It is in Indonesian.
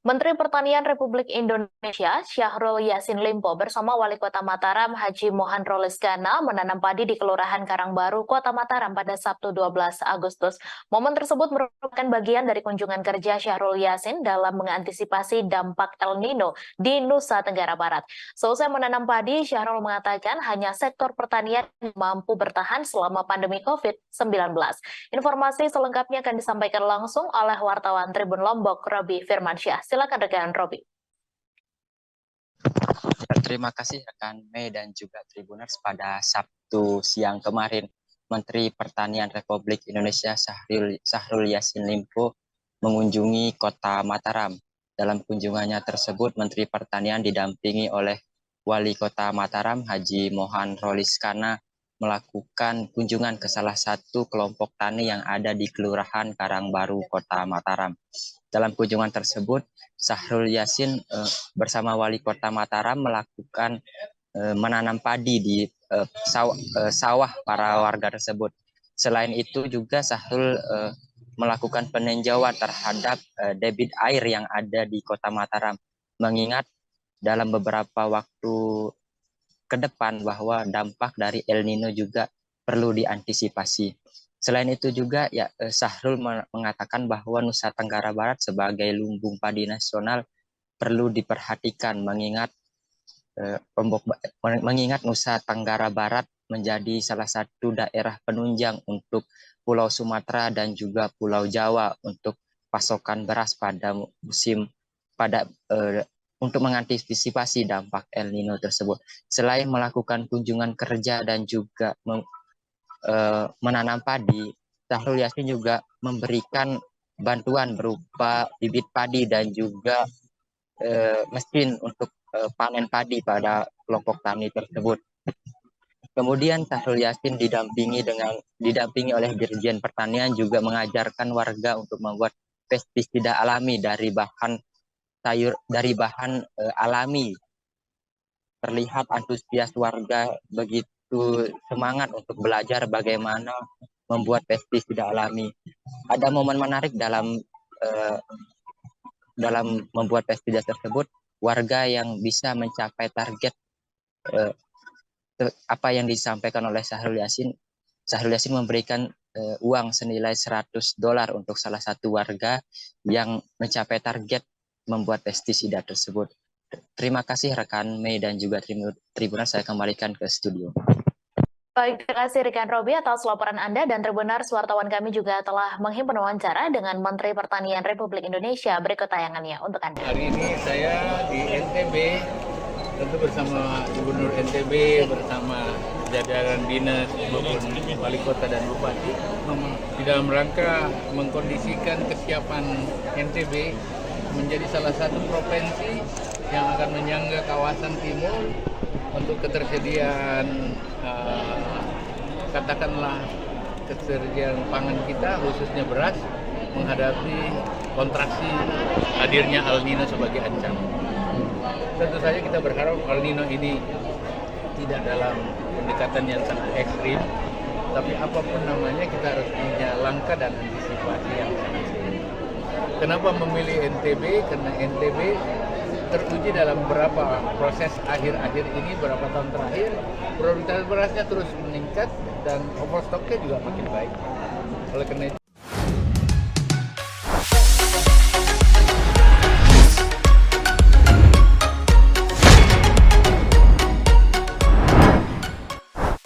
Menteri Pertanian Republik Indonesia Syahrul Yassin Limpo bersama Wali Kota Mataram Haji Mohan Rolesgana menanam padi di Kelurahan Karangbaru, Kota Mataram pada Sabtu 12 Agustus. Momen tersebut merupakan bagian dari kunjungan kerja Syahrul Yassin dalam mengantisipasi dampak El Nino di Nusa Tenggara Barat. Seusai menanam padi, Syahrul mengatakan hanya sektor pertanian yang mampu bertahan selama pandemi COVID-19. Informasi selengkapnya akan disampaikan langsung oleh wartawan Tribun Lombok, Robi Firmansyah. Silakan rekan Robi. Terima kasih rekan Mei dan juga Tribuners. Pada Sabtu siang kemarin, Menteri Pertanian Republik Indonesia Syahrul Yassin Limpo mengunjungi Kota Mataram. Dalam kunjungannya tersebut, Menteri Pertanian didampingi oleh Wali Kota Mataram Haji Mohan Rolesgana melakukan kunjungan ke salah satu kelompok tani yang ada di Kelurahan Karangbaru, Kota Mataram. Dalam kunjungan tersebut, Syahrul Yassin bersama Wali Kota Mataram melakukan menanam padi di sawah para warga tersebut. Selain itu juga Syahrul melakukan peninjauan terhadap debit air yang ada di Kota Mataram, mengingat dalam beberapa waktu ke depan bahwa dampak dari El Nino juga perlu diantisipasi. Selain itu juga Syahrul mengatakan bahwa Nusa Tenggara Barat sebagai lumbung padi nasional perlu diperhatikan mengingat Nusa Tenggara Barat menjadi salah satu daerah penunjang untuk Pulau Sumatera dan juga Pulau Jawa untuk pasokan beras pada untuk mengantisipasi dampak El Nino tersebut. Selain melakukan kunjungan kerja dan juga menanam padi, Syahrul Yassin juga memberikan bantuan berupa bibit padi dan juga mesin untuk panen padi pada kelompok tani tersebut. Kemudian Syahrul Yassin didampingi oleh Dirjen Pertanian juga mengajarkan warga untuk membuat pestisida alami dari bahan alami. Terlihat antusias warga begitu semangat untuk belajar bagaimana membuat pestisida alami. Ada momen menarik dalam membuat pestisida tersebut, warga yang bisa mencapai target apa yang disampaikan oleh Syahrul Yassin memberikan uang senilai $100 untuk salah satu warga yang mencapai target membuat pestisida tersebut. Terima kasih rekan Mei dan juga Tribuners, saya kembalikan ke studio. Baik, terima kasih rekan Robi atas laporan Anda, dan Tribuners, wartawan kami juga telah menghimpun wawancara dengan Menteri Pertanian Republik Indonesia. Berikut tayangannya untuk Anda. Hari ini saya di NTB, tentu bersama Gubernur NTB, bersama jajaran dinas maupun wali kota dan bupati, di dalam rangka mengkondisikan kesiapan NTB menjadi salah satu provinsi yang akan menyangga kawasan timur untuk ketersediaan katakanlah ketersediaan pangan kita, khususnya beras, menghadapi kontraksi hadirnya El Nino sebagai ancaman. Tentu saja kita berharap El Nino ini tidak dalam pendekatan yang sangat ekstrim, tapi apapun namanya kita harus punya langkah dan antisipasi yang sangat serius. Kenapa memilih NTB? Karena NTB teruji dalam beberapa proses akhir-akhir ini, beberapa tahun terakhir, produktivitas berasnya terus meningkat dan overstocknya juga makin baik. Oleh karena itu